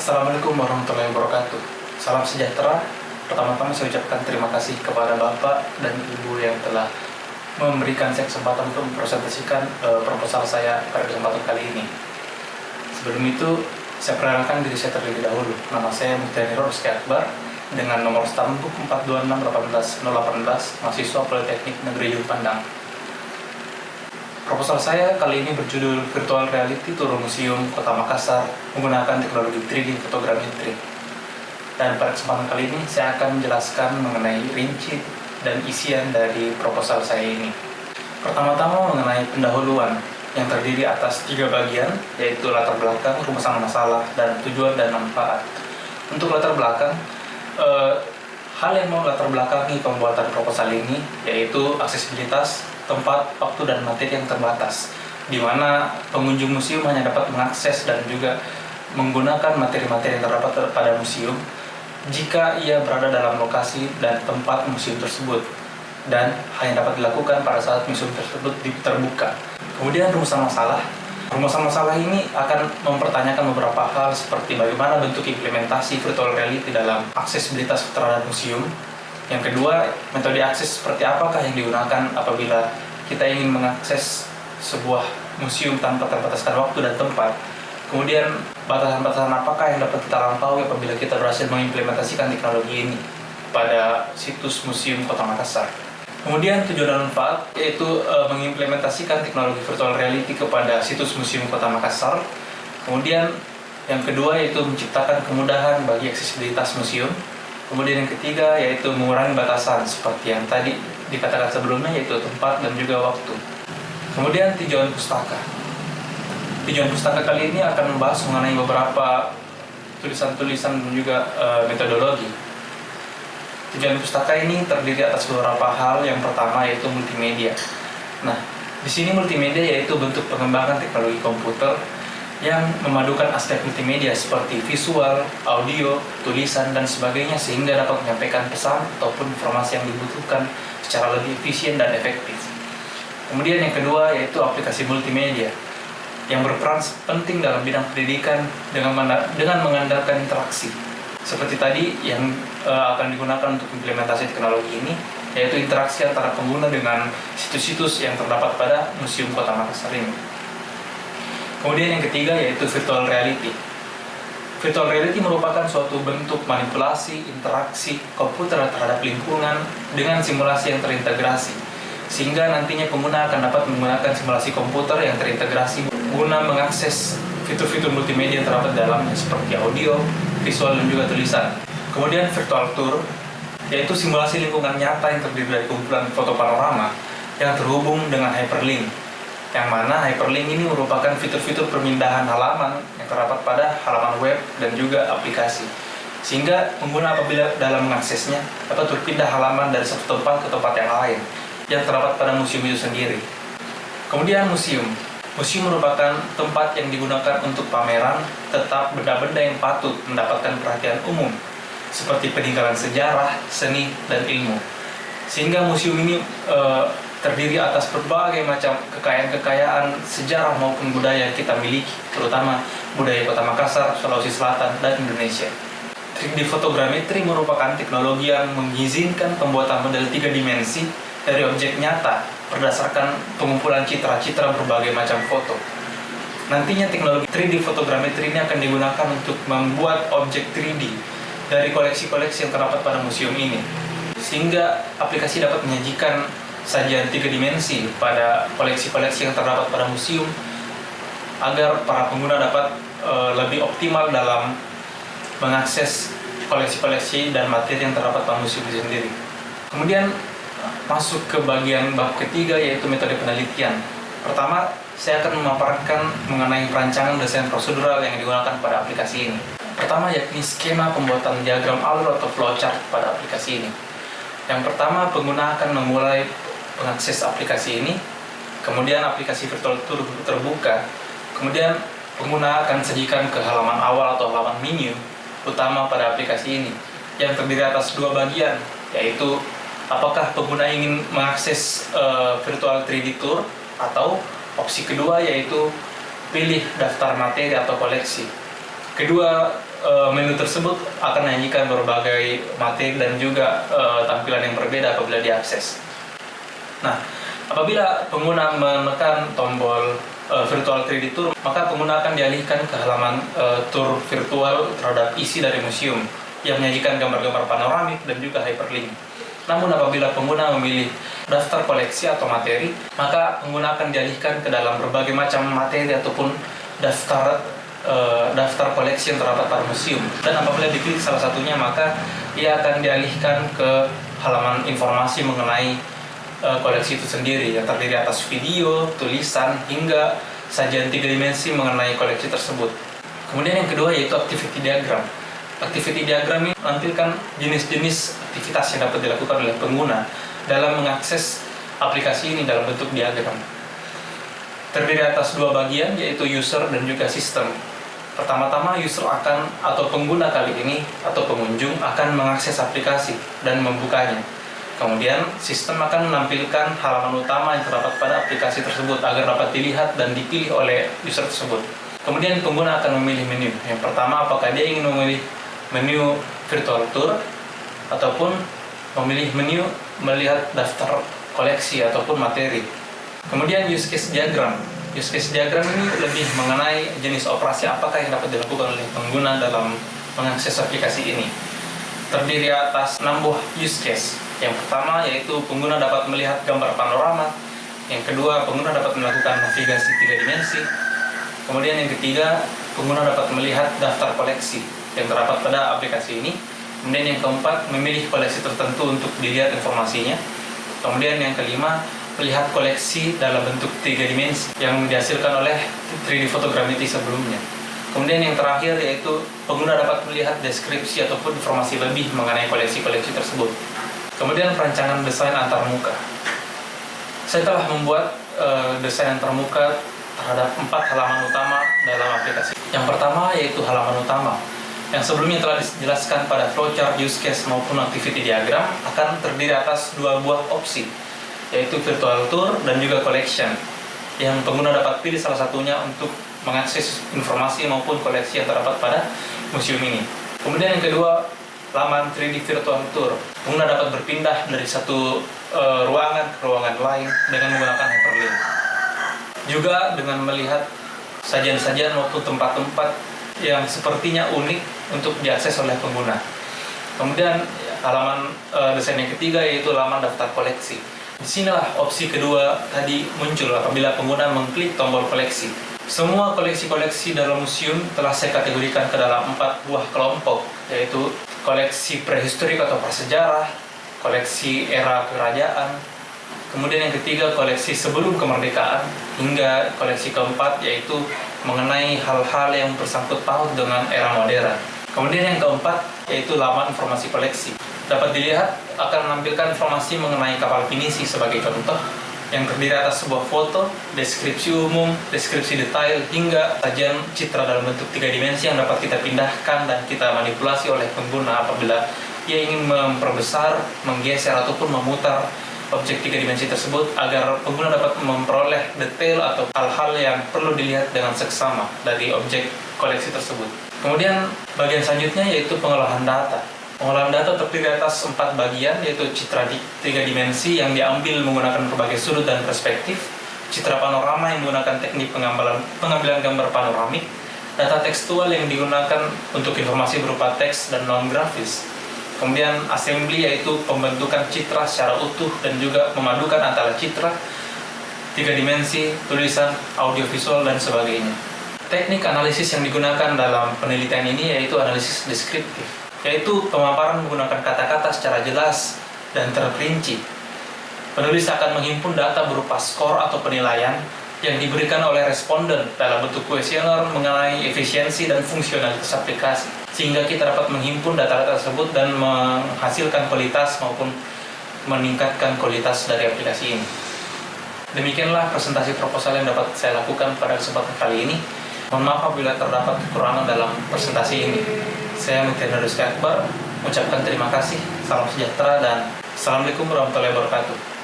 Assalamualaikum warahmatullahi wabarakatuh. Salam sejahtera. Pertama-tama saya ucapkan terima kasih kepada Bapak dan Ibu yang telah memberikan saya kesempatan untuk mempresentasikan proposal saya pada kesempatan kali ini. Sebelum itu, saya perkenalkan diri saya terlebih dahulu. Nama saya Mutianiro Rizky Akbar dengan nomor stambuk 426-18-018, mahasiswa Politeknik Negeri Ujung Pandang. Proposal saya kali ini berjudul Virtual Reality Tour Museum Kota Makassar menggunakan teknologi 3D photogrammetry. Dan pada kesempatan kali ini saya akan menjelaskan mengenai rinci dan isian dari proposal saya ini. Pertama-tama mengenai pendahuluan yang terdiri atas 3 bagian, yaitu latar belakang, rumusan masalah, dan tujuan dan manfaat. Untuk latar belakang, hal yang mau latar belakangi pembuatan proposal ini yaitu aksesibilitas, tempat, waktu, dan materi yang terbatas, di mana pengunjung museum hanya dapat mengakses dan juga menggunakan materi-materi yang terdapat pada museum jika ia berada dalam lokasi dan tempat museum tersebut, dan hanya dapat dilakukan pada saat museum tersebut terbuka. Kemudian rumusan masalah. Rumusan masalah ini akan mempertanyakan beberapa hal seperti bagaimana bentuk implementasi virtual reality dalam aksesibilitas terhadap museum. Yang kedua, metode akses seperti apakah yang digunakan apabila kita ingin mengakses sebuah museum tanpa terbataskan waktu dan tempat. Kemudian, batasan-batasan apakah yang dapat kita lampaui apabila kita berhasil mengimplementasikan teknologi ini pada situs Museum Kota Makassar. Kemudian tujuan dan manfaat yaitu mengimplementasikan teknologi virtual reality kepada situs Museum Kota Makassar. Kemudian yang kedua yaitu menciptakan kemudahan bagi aksesibilitas museum. Kemudian yang ketiga yaitu mengurangi batasan seperti yang tadi dikatakan sebelumnya, yaitu tempat dan juga waktu. Kemudian tujuan pustaka. Tujuan pustaka kali ini akan membahas mengenai beberapa tulisan-tulisan dan juga metodologi. Tujuan pustaka ini terdiri atas beberapa hal. Yang pertama yaitu multimedia. Nah, di sini multimedia yaitu bentuk pengembangan teknologi komputer yang memadukan aspek multimedia seperti visual, audio, tulisan, dan sebagainya sehingga dapat menyampaikan pesan ataupun informasi yang dibutuhkan secara lebih efisien dan efektif. Kemudian yang kedua yaitu aplikasi multimedia yang berperan penting dalam bidang pendidikan dengan mengandalkan interaksi. Seperti tadi yang akan digunakan untuk implementasi teknologi ini yaitu interaksi antara pengguna dengan situs-situs yang terdapat pada Museum Kota Makassar ini. Kemudian yang ketiga yaitu virtual reality. Virtual reality merupakan suatu bentuk manipulasi, interaksi komputer terhadap lingkungan dengan simulasi yang terintegrasi, sehingga nantinya pengguna akan dapat menggunakan simulasi komputer yang terintegrasi guna mengakses fitur-fitur multimedia yang terdapat dalamnya seperti audio, visual, dan juga tulisan. Kemudian virtual tour yaitu simulasi lingkungan nyata yang terdiri dari kumpulan foto panorama yang terhubung dengan hyperlink, yang mana hyperlink ini merupakan fitur-fitur pemindahan halaman yang terdapat pada halaman web dan juga aplikasi, sehingga pengguna apabila dalam mengaksesnya dapat berpindah halaman dari satu tempat ke tempat yang lain yang terdapat pada museum itu sendiri. Kemudian museum merupakan tempat yang digunakan untuk pameran tetap benda-benda yang patut mendapatkan perhatian umum seperti peninggalan sejarah, seni, dan ilmu, sehingga museum ini terdiri atas berbagai macam kekayaan sejarah maupun budaya yang kita miliki, terutama budaya Kota Makassar, Sulawesi Selatan, dan Indonesia. 3D photogrammetry merupakan teknologi yang mengizinkan pembuatan model 3 dimensi dari objek nyata berdasarkan pengumpulan citra-citra berbagai macam foto. Nantinya teknologi 3D photogrammetry ini akan digunakan untuk membuat objek 3D dari koleksi-koleksi yang terdapat pada museum ini, sehingga aplikasi dapat menyajikan sajian 3 dimensi pada koleksi-koleksi yang terdapat pada museum agar para pengguna dapat lebih optimal dalam mengakses koleksi-koleksi dan materi yang terdapat pada museum itu sendiri. Kemudian masuk ke bagian bab ketiga yaitu metode penelitian. Pertama, saya akan memaparkan mengenai perancangan desain prosedural yang digunakan pada aplikasi ini. Pertama yakni skema pembuatan diagram alur atau flowchart pada aplikasi ini. Yang pertama, pengguna akan memulai mengakses aplikasi ini, kemudian aplikasi virtual tour terbuka, kemudian pengguna akan sajikan ke halaman awal atau halaman menu utama pada aplikasi ini yang terdiri atas 2 bagian, yaitu apakah pengguna ingin mengakses virtual 3D tour, atau opsi kedua yaitu pilih daftar materi atau koleksi. Kedua menu tersebut akan menyajikan berbagai materi dan juga tampilan yang berbeda apabila diakses. Nah, apabila pengguna menekan tombol virtual 3D tour, maka pengguna akan dialihkan ke halaman tour virtual terhadap isi dari museum yang menyajikan gambar-gambar panoramik dan juga hyperlink. Namun apabila pengguna memilih daftar koleksi atau materi, maka pengguna akan dialihkan ke dalam berbagai macam materi ataupun daftar koleksi yang terdapat pada museum. Dan apabila diklik salah satunya, maka ia akan dialihkan ke halaman informasi mengenai koleksi itu sendiri yang terdiri atas video, tulisan, hingga sajian 3 dimensi mengenai koleksi tersebut. Kemudian yang kedua yaitu activity diagram. Activity diagram ini menampilkan jenis-jenis aktivitas yang dapat dilakukan oleh pengguna dalam mengakses aplikasi ini dalam bentuk diagram. Terdiri atas 2 bagian, yaitu user dan juga sistem. Pertama-tama, user atau pengguna kali ini atau pengunjung akan mengakses aplikasi dan membukanya. Kemudian, sistem akan menampilkan halaman utama yang terdapat pada aplikasi tersebut agar dapat dilihat dan dipilih oleh user tersebut. Kemudian, pengguna akan memilih menu. Yang pertama, apakah dia ingin memilih menu virtual tour ataupun memilih menu melihat daftar koleksi ataupun materi. Kemudian use case diagram. Use case diagram ini lebih mengenai jenis operasi apakah yang dapat dilakukan oleh pengguna dalam mengakses aplikasi ini. Terdiri atas 6 buah use case. Yang pertama yaitu pengguna dapat melihat gambar panorama. Yang kedua, pengguna dapat melakukan navigasi 3 dimensi. Kemudian yang ketiga, pengguna dapat melihat daftar koleksi yang terdapat pada aplikasi ini. Kemudian yang keempat, memilih koleksi tertentu untuk dilihat informasinya. Kemudian yang kelima, melihat koleksi dalam bentuk 3 dimensi yang dihasilkan oleh 3D Photogrammetry sebelumnya. Kemudian yang terakhir yaitu pengguna dapat melihat deskripsi ataupun informasi lebih mengenai koleksi-koleksi tersebut. Kemudian perancangan desain antarmuka. Saya telah membuat desain antarmuka terhadap 4 halaman utama dalam aplikasi. Yang pertama yaitu halaman utama, yang sebelumnya telah dijelaskan pada flowchart, use case maupun activity diagram, akan terdiri atas 2 buah opsi, yaitu virtual tour dan juga collection, yang pengguna dapat pilih salah satunya untuk mengakses informasi maupun koleksi yang terdapat pada museum ini. Kemudian yang kedua, laman 3D virtual tour. Pengguna dapat berpindah dari satu ruangan ke ruangan lain dengan menggunakan hyperlink. Juga dengan melihat sajian-sajian maupun tempat-tempat yang sepertinya unik untuk diakses oleh pengguna. Kemudian halaman desain yang ketiga yaitu laman daftar koleksi. Disinilah opsi kedua tadi muncul apabila pengguna mengklik tombol koleksi. Semua koleksi-koleksi dalam museum telah saya kategorikan ke dalam 4 buah kelompok, yaitu koleksi prehistorik atau prasejarah, koleksi era kerajaan, kemudian yang ketiga koleksi sebelum kemerdekaan, hingga koleksi keempat yaitu mengenai hal-hal yang bersangkut paut dengan era modern. Kemudian yang keempat yaitu laman informasi koleksi. Dapat dilihat akan menampilkan informasi mengenai kapal pinisi sebagai contoh, yang terdiri atas sebuah foto, deskripsi umum, deskripsi detail, hingga sajian citra dalam bentuk 3 dimensi yang dapat kita pindahkan dan kita manipulasi oleh pengguna apabila ia ingin memperbesar, menggeser ataupun memutar objek 3 dimensi tersebut agar pengguna dapat memperoleh detail atau hal-hal yang perlu dilihat dengan seksama dari objek koleksi tersebut. Kemudian bagian selanjutnya yaitu pengolahan data. Pengolahan data terdiri atas 4 bagian, yaitu citra 3 dimensi yang diambil menggunakan berbagai sudut dan perspektif, citra panorama yang menggunakan teknik pengambilan gambar panoramik, data tekstual yang digunakan untuk informasi berupa teks dan non-grafis. Kemudian assembly yaitu pembentukan citra secara utuh dan juga memadukan antara citra, 3 dimensi, tulisan, audiovisual, dan sebagainya. Teknik analisis yang digunakan dalam penelitian ini yaitu analisis deskriptif, yaitu pemaparan menggunakan kata-kata secara jelas dan terperinci. Penulis akan menghimpun data berupa skor atau penilaian yang diberikan oleh responden dalam bentuk kuesioner mengenai efisiensi dan fungsionalitas aplikasi, sehingga kita dapat menghimpun data-data tersebut dan menghasilkan kualitas maupun meningkatkan kualitas dari aplikasi ini. Demikianlah presentasi proposal yang dapat saya lakukan pada kesempatan kali ini. Mohon maaf apabila terdapat kekurangan dalam presentasi ini. Saya Mutiara Rizky Akbar, mengucapkan terima kasih, salam sejahtera, dan Assalamualaikum warahmatullahi wabarakatuh.